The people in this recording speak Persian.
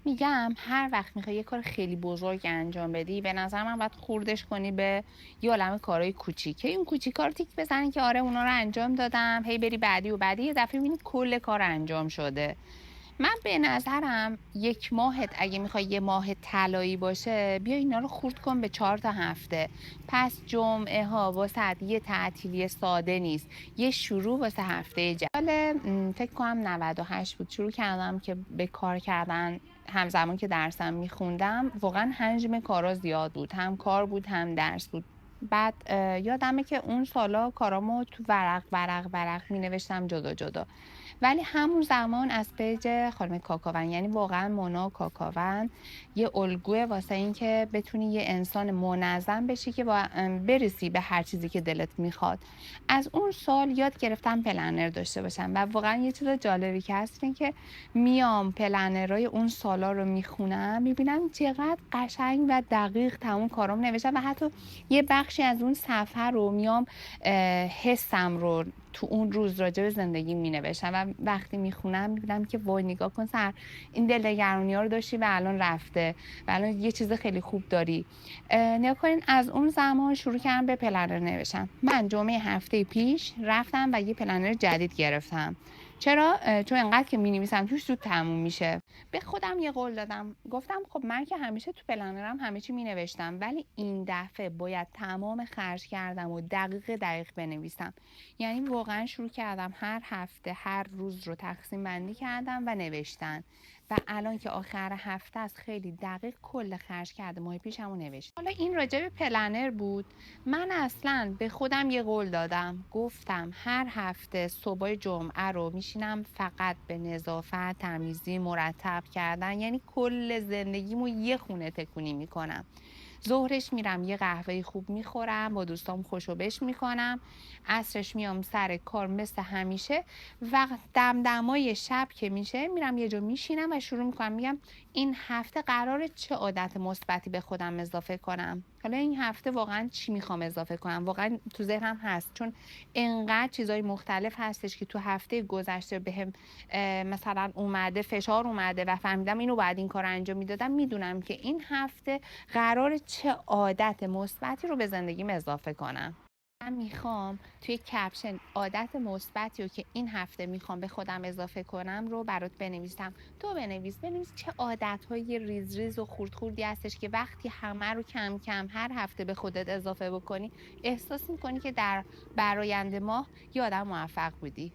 میگم هر وقت میخوای یه کار خیلی بزرگ انجام بدی به نظر من باید خوردش کنی به یه عالمه کارهای کوچیک که این کوچیکا رو تیک بزنی که آره اونا رو انجام دادم، هی بری بعدی و بعدی یه دفعه میبینی کل کار انجام شده. من به نظرم یک ماهت اگه میخوای یه ماه طلایی باشه بیا اینا رو خورد کن به 4 تا هفته. پس جمعه ها واسه یه تعطیلی ساده نیست، یه شروع واسه هفته سال فکر کنم 98 بود شروع کردم که به کار کردن. همزمان که درسم میخوندم واقعا حجم کارا زیاد بود، هم کار بود هم درس بود. بعد یادمه که اون سالا کارامو تو ورق می نوشتم جدا جدا. ولی همون زمان از پیج خانم کاکاون، یعنی واقعا مونا کاکاون، یه الگوه واسه این که بتونی یه انسان منظم بشی که برسی به هر چیزی که دلت میخواد. از اون سال یاد گرفتم پلنر داشته باشم و واقعا یه چیز جالبی که هست اینه که میام پلنرهای اون سالا رو میخونم میبینم چقدر قشنگ و دقیق تمام کارام نوشتم و حتی یه بخشی از اون صفحه رو میام حسم رو تو اون روز راجع به زندگی می نوشتم و وقتی میخونم میبینم که وای نگاه کن سر این دلنگرانی ها رو داشتی و الان رفته و الان یه چیز خیلی خوب داری. نگاه کنین از اون زمان شروع کردم به پلنر نوشتم. من جمعه هفته پیش رفتم و یه پلنر جدید گرفتم. چرا؟ چون انقدر که می نویسم توش زود تموم میشه. به خودم یه قول دادم، گفتم خب من که همیشه تو پلنرم همه چی می نوشتم ولی این دفعه باید تمام خرج کردم و دقیق بنویسم. یعنی واقعا شروع کردم هر هفته هر روز رو تقسیم بندی کردم و نوشتن و الان که آخر هفته است خیلی دقیق کل خرج کرده ماه پیشمو نوشت. حالا این راجع به پلنر بود. من اصلا به خودم یه قول دادم، گفتم هر هفته صبح جمعه رو میشینم فقط به نظافت، تمیزی، مرتب کردن، یعنی کل زندگیمو یه خونه تکونی میکنم. ظهرش میرم یه قهوه خوب میخورم، با دوستام خوشو بش میکنم، عصرش میام سر کار مثل همیشه و دمدمای شب که میشه میرم یه جا میشینم و شروع میکنم میگم این هفته قراره چه عادت مثبتی به خودم اضافه کنم. حالا این هفته واقعا چی میخوام اضافه کنم، واقعا تو ذهنم هست چون انقدر چیزای مختلف هستش که تو هفته گذشته بهم مثلا اومده فشار اومده و فهمیدم اینو بعد این کار انجام میدادم، میدونم که این هفته قراره چه عادت مثبتی رو به زندگیم اضافه کنم. من میخوام توی کپشن عادت مثبتی رو که این هفته میخوام به خودم اضافه کنم رو برات بنویسم. تو بنویس چه عادتهای ریز ریز و خورد خوردی هستش که وقتی همه رو کم کم هر هفته به خودت اضافه بکنی احساس میکنی که در برآینده ماه یه آدم موفق بودی.